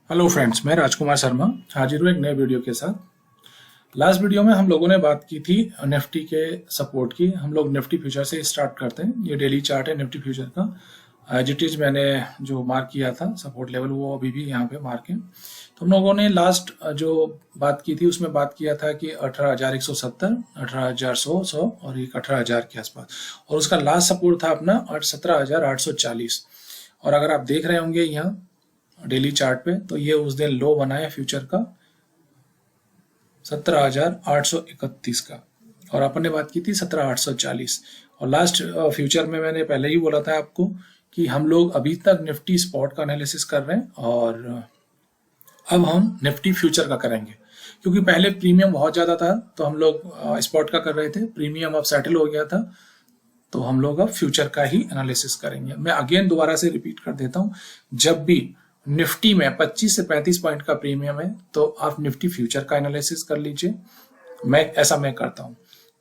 Hello friends, मैं राजकुमार शर्मा हाजिर हूँ एक नए वीडियो के साथ। लास्ट वीडियो में हम लोगों ने बात की थी निफ्टी के सपोर्ट की। हम लोग निफ्टी फ्यूचर से स्टार्ट करते हैं। ये डेली चार्ट है निफ्टी फ्यूचर का। एज इट इज मैंने जो मार्क किया था सपोर्ट लेवल वो अभी भी यहाँ पे मार्क है। तो हम लोगों ने लास्ट जो बात की थी उसमें बात किया था कि 18,170, 18,100 और एक 18,000 के आसपास, और उसका लास्ट सपोर्ट था अपना 17,840। और अगर आप देख रहे होंगे यहाँ डेली चार्ट पे, तो ये उस दिन लो बना है फ्यूचर का 17,831 का, और अपन ने बात की थी 17,840। और लास्ट फ्यूचर में मैंने पहले ही बोला था आपको कि हम लोग अभी तक निफ्टी स्पॉट का एनालिसिस कर रहे हैं, और अब हम निफ्टी फ्यूचर का करेंगे। क्योंकि पहले प्रीमियम बहुत ज़्यादा था तो हम लोग स्पॉट का कर रहे थे, प्रीमियम अब सेटल हो गया था, तो हम लोग अब फ्यूचर का ही एनालिसिस करेंगे। मैं अगेन दोबारा से रिपीट कर देता हूँ, जब भी निफ्टी में 25 से 35 पॉइंट का प्रीमियम है तो आप निफ्टी फ्यूचर का एनालिसिस कर लीजिए। मैं करता हूँ,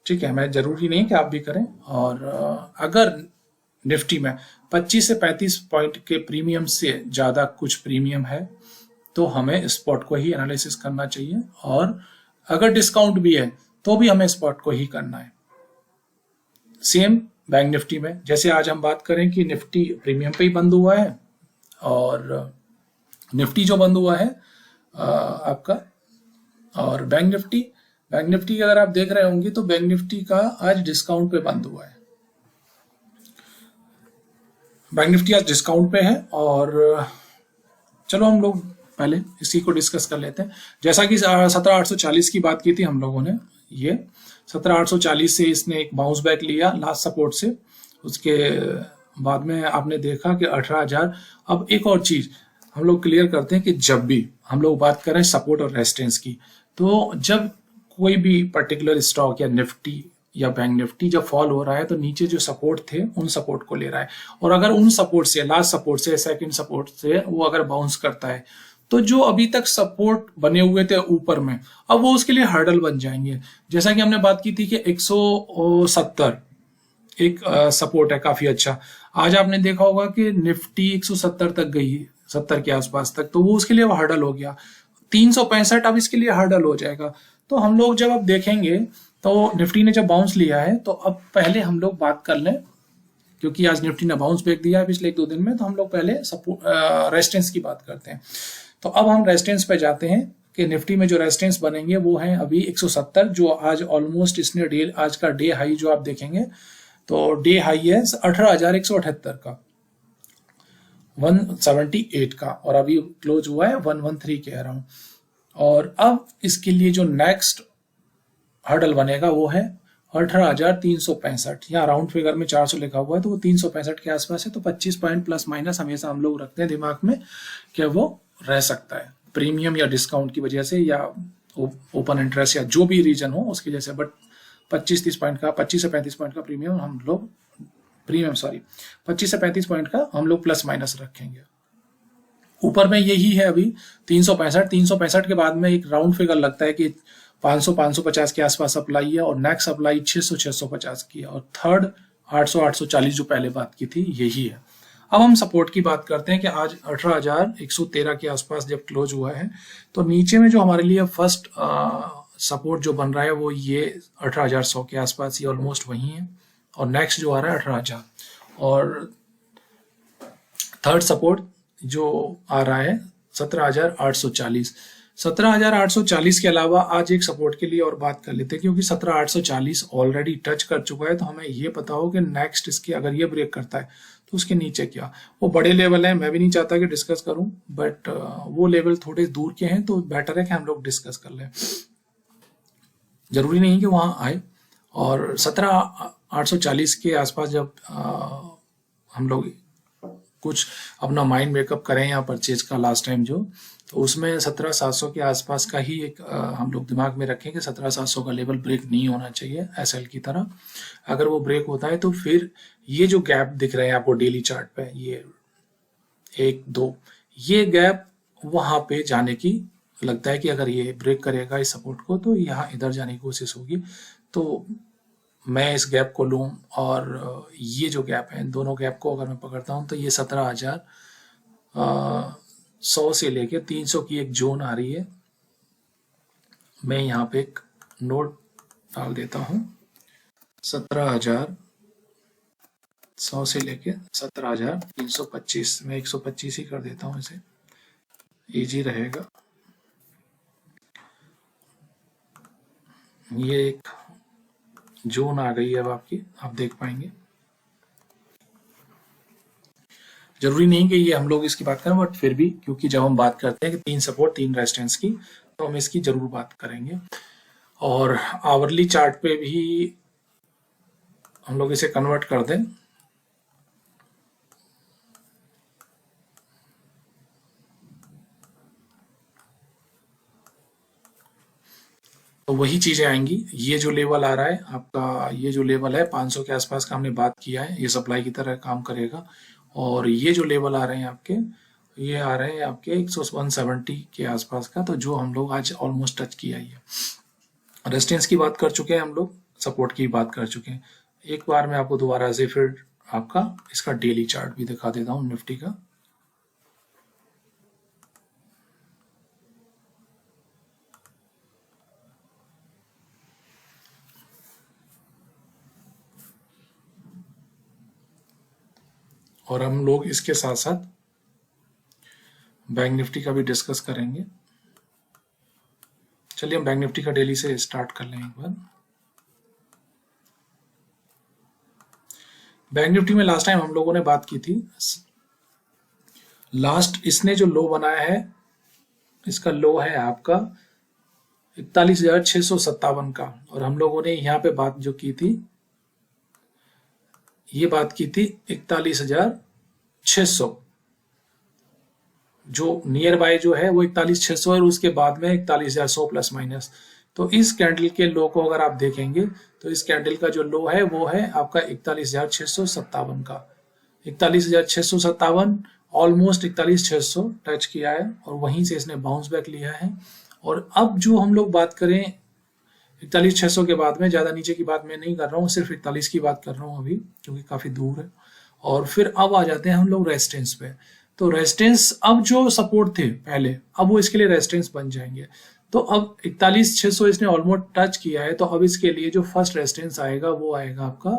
ठीक है। मैं जरूरी नहीं कि आप भी करें। और अगर निफ्टी में 25 से 35 पॉइंट के प्रीमियम से ज़्यादा कुछ प्रीमियम है तो हमें स्पॉट को ही एनालिसिस करना चाहिए, और अगर डिस्काउंट भी है तो भी हमें स्पॉट को ही करना है। सेम बैंक निफ्टी में, जैसे आज हम बात करें कि निफ्टी प्रीमियम पे ही बंद हुआ है, और निफ्टी जो बंद हुआ है आपका, और बैंक निफ्टी अगर आप देख रहे होंगे तो बैंक निफ्टी का आज डिस्काउंट पे बंद हुआ है। बैंक निफ्टी आज डिस्काउंट पे है, और चलो हम लोग पहले इसी को डिस्कस कर लेते हैं। जैसा कि 17,840 की बात की थी हम लोगों ने, ये 17,840 से इसने एक बाउंस बैक लिया लास्ट सपोर्ट से। उसके बाद में आपने देखा कि 18,000। अब एक और चीज हम लोग क्लियर करते हैं कि जब भी हम लोग बात करें सपोर्ट और रेजिस्टेंस की, तो जब कोई भी पर्टिकुलर स्टॉक या निफ्टी या बैंक निफ्टी जब फॉल हो रहा है तो नीचे जो सपोर्ट थे उन सपोर्ट को ले रहा है, और अगर उन सपोर्ट से, लास्ट सपोर्ट से, सेकंड सपोर्ट से वो अगर बाउंस करता है तो जो अभी तक सपोर्ट बने हुए थे ऊपर में, अब वो उसके लिए हर्डल बन जाएंगे। जैसा कि हमने बात की थी कि 170 एक सपोर्ट है काफी अच्छा। आज आपने देखा होगा कि निफ्टी 170 तक गई, 70 के आसपास तक, तो वो उसके लिए हर्डल हो गया। 365 अब इसके लिए हर्डल हो जाएगा। तो हम लोग जब अब देखेंगे तो निफ्टी ने जब बाउंस लिया है तो अब पहले हम लोग बात कर लें, क्योंकि आज निफ्टी ने बाउंस बैक दिया है पिछले 1-2 दिन में, तो हम लोग पहले रेजिस्टेंस की बात करते हैं। तो अब हम रेजिस्टेंस पे जाते हैं कि निफ्टी में जो रेजिस्टेंस बनेंगे वो है अभी 170, जो आज ऑलमोस्ट इसने आज का डे हाई जो आप देखेंगे तो डे हाई है 18,178 का, 178 का, और अभी क्लोज हुआ है 113 के अराउंड। और अब इसके लिए जो नेक्स्ट हर्डल बनेगा वो है 18,365। यहाँ राउंड फिगर में 400 लिखा हुआ है तो वो 365 के आसपास है। तो 25 पॉइंट प्लस माइनस हमेशा हम लोग रखते हैं दिमाग में कि वो रह सकता है प्रीमियम या डिस्काउंट की वजह से, या ओपन इंटरेस्ट या जो भी रीजन हो उसकी वजह से। बट 25 से 35 पॉइंट का प्रीमियम हम लोग 25 से 35 पॉइंट का हम लोग प्लस माइनस रखेंगे। ऊपर में यही है अभी 365 के बाद में एक राउंड फिगर लगता है कि 550 के आसपास सप्लाई है, और नेक्स्ट सप्लाई 650 की है, और थर्ड 840 जो पहले बात की थी यही है। अब हम सपोर्ट की बात करते हैं कि आज 18,113 के आसपास जब क्लोज हुआ है तो नीचे में जो हमारे लिए फर्स्ट सपोर्ट जो बन रहा है वो ये 18,100 के आसपास, ये ऑलमोस्ट वही है, और नेक्स्ट जो आ रहा है 18,000, और थर्ड सपोर्ट जो आ रहा है 17,840। 17,840 के अलावा आज एक सपोर्ट के लिए और बात कर लेते हैं, क्योंकि 17,840 ऑलरेडी टच कर चुका है, तो हमें ये पता हो कि नेक्स्ट इसके अगर ये ब्रेक करता है तो उसके नीचे क्या। वो बड़े लेवल है, मैं भी नहीं चाहता कि डिस्कस करूं, बट वो लेवल थोड़े दूर के हैं तो बेटर है कि हम लोग डिस्कस कर लें। जरूरी नहीं कि वहां आए। और 17,840 के आसपास जब हम लोग कुछ अपना माइंड मेकअप करें या परचेज का लास्ट टाइम जो, तो उसमें 17,700 के आसपास का ही एक हम लोग दिमाग में रखें कि 17,700 का लेवल ब्रेक नहीं होना चाहिए एसएल की तरह। अगर वो ब्रेक होता है तो फिर ये जो गैप दिख रहे हैं आपको डेली चार्ट पे, ये 1-2, ये गैप वहां पे जाने की लगता है कि अगर ये ब्रेक करेगा इस सपोर्ट को तो यहाँ इधर जाने की कोशिश होगी। तो मैं इस गैप को लूं, और ये जो गैप है, दोनों गैप को अगर मैं पकड़ता हूं तो ये 17,000 100 से लेके 300 की एक जोन आ रही है। मैं यहाँ पे एक नोट डाल देता हूँ, 17,000, 100 से लेके 17,325। मैं 125 ही कर देता हूँ, इसे इजी रहेगा। ये एक जोन आ गई है अब आपकी, आप देख पाएंगे। जरूरी नहीं कि ये हम लोग इसकी बात करें, बट फिर भी क्योंकि जब हम बात करते हैं कि 3 सपोर्ट 3 रेजिस्टेंस की, तो हम इसकी जरूर बात करेंगे। और आवरली चार्ट पे भी हम लोग इसे कन्वर्ट कर दें तो वही चीजें आएंगी। ये जो लेवल आ रहा है आपका, ये जो लेवल है 500 के आसपास का हमने बात किया है, ये सप्लाई की तरह काम करेगा। और ये जो लेवल आ रहे हैं आपके, ये आ रहे हैं आपके 170 के आसपास का, तो जो हम लोग आज ऑलमोस्ट टच किया ही है। रेजिस्टेंस की बात कर चुके हैं हम लोग, सपोर्ट की बात कर चुके हैं। एक बार मैं आपको दोबारा से फिर आपका इसका डेली चार्ट भी दिखा देता हूँ निफ्टी का। और हम लोग इसके साथ साथ बैंक निफ्टी का भी डिस्कस करेंगे। चलिए हम बैंक निफ्टी का डेली से स्टार्ट कर लें एक बार। बैंक निफ्टी में लास्ट टाइम हम लोगों ने बात की थी, लास्ट इसने जो लो बनाया है, इसका लो है आपका 41,657 का। और हम लोगों ने यहाँ पे बात जो की थी, ये बात की थी 41,600, जो नियर बाय जो है वो 41,600 है, और उसके बाद में 41,100 प्लस माइनस। तो इस कैंडल के लो को अगर आप देखेंगे तो इस कैंडल का जो लो है वो है आपका 41,657 का। 41,657 ऑलमोस्ट 41,600 टच किया है, और वहीं से इसने बाउंस बैक लिया है। और अब जो हम लोग बात करें 41,600 के बाद में, ज्यादा नीचे की बात मैं नहीं कर रहा हूँ, सिर्फ 41 की बात कर रहा हूँ अभी, क्योंकि काफी दूर है। और फिर अब आ जाते हैं हम लोग रेजिस्टेंस पे। तो रेजिस्टेंस अब जो सपोर्ट थे पहले, अब वो इसके लिए रेजिस्टेंस बन जाएंगे। तो अब 41,600 इसने ऑलमोस्ट टच किया है, तो अब इसके लिए जो फर्स्ट रेजिस्टेंस आएगा वो आएगा आपका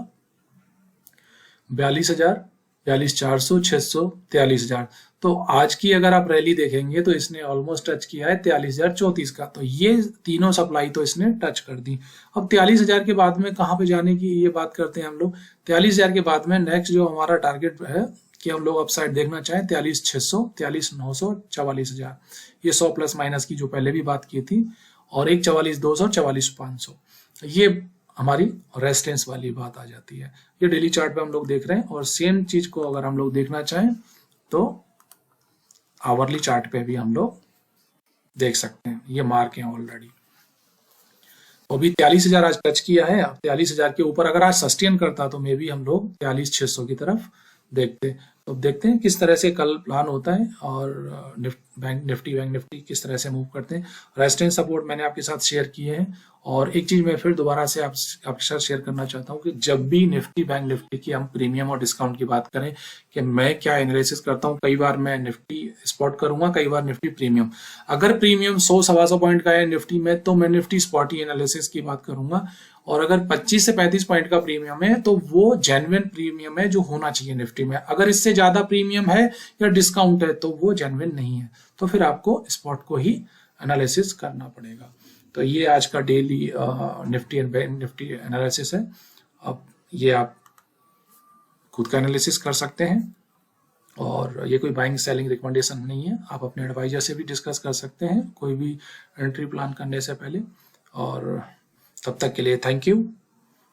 42,000, 42,400, 600, 43,000। तो आज की अगर आप रैली देखेंगे तो इसने ऑलमोस्ट टच किया है 43,034 का। तो ये तीनों सप्लाई तो इसने टच कर दी। अब 43,000 के बाद में कहाँ पे जाने की ये बात करते हैं हम लोग। 43,000 के बाद में नेक्स्ट जो हमारा टारगेट है कि हम लोग अपसाइड देखना चाहें 43,600, 43,900, 44,000, ये 100 प्लस माइनस की जो पहले भी बात की थी, और एक 44,200, 44,500, ये हमारी रेजिस्टेंस वाली बात आ जाती है। ये डेली चार्ट पे हम लोग देख रहे हैं। और सेम चीज को अगर हम लोग देखना चाहें तो आवरली चार्ट पे भी हम लोग देख सकते हैं, ये मार्क है ऑलरेडी। अभी 43,000 आज टच किया है। 43,000 के ऊपर अगर आज सस्टेन करता तो मे भी हम लोग 43,600 की तरफ देखते। तो देखते हैं किस तरह से कल प्लान होता है, और बैंक निफ्टी किस तरह से मूव करते हैं। रेजिस्टेंस सपोर्ट मैंने आपके साथ शेयर किए हैं। और एक चीज मैं फिर दोबारा से आपके साथ शेयर करना चाहता हूं कि जब भी निफ्टी बैंक निफ्टी की हम प्रीमियम और डिस्काउंट की बात करें कि मैं क्या एनालिसिस करता हूं, कई बार मैं निफ्टी स्पॉट करूंगा, कई बार निफ्टी प्रीमियम। अगर प्रीमियम 100-125 पॉइंट का है निफ्टी में तो मैं निफ्टी स्पॉट ही एनालिसिस की बात करूंगा। और अगर 25 से 35 पॉइंट का प्रीमियम है तो वो जेन्युइन प्रीमियम है जो होना चाहिए निफ्टी में। अगर इससे ज्यादा प्रीमियम है या डिस्काउंट है तो वो जेन्युइन नहीं है, तो फिर आपको स्पॉट को ही एनालिसिस करना पड़ेगा। तो ये आज का daily Nifty and bank Nifty analysis है। अब ये आप खुद का एनालिसिस कर सकते हैं, और ये कोई बाइंग सेलिंग रिकमेंडेशन नहीं है। आप अपने एडवाइजर से भी डिस्कस कर सकते हैं कोई भी एंट्री प्लान करने से पहले। और तब तक के लिए थैंक यू।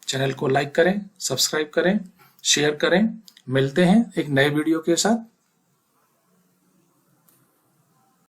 चैनल को लाइक करें, सब्सक्राइब करें, शेयर करें। मिलते हैं एक नए वीडियो के साथ।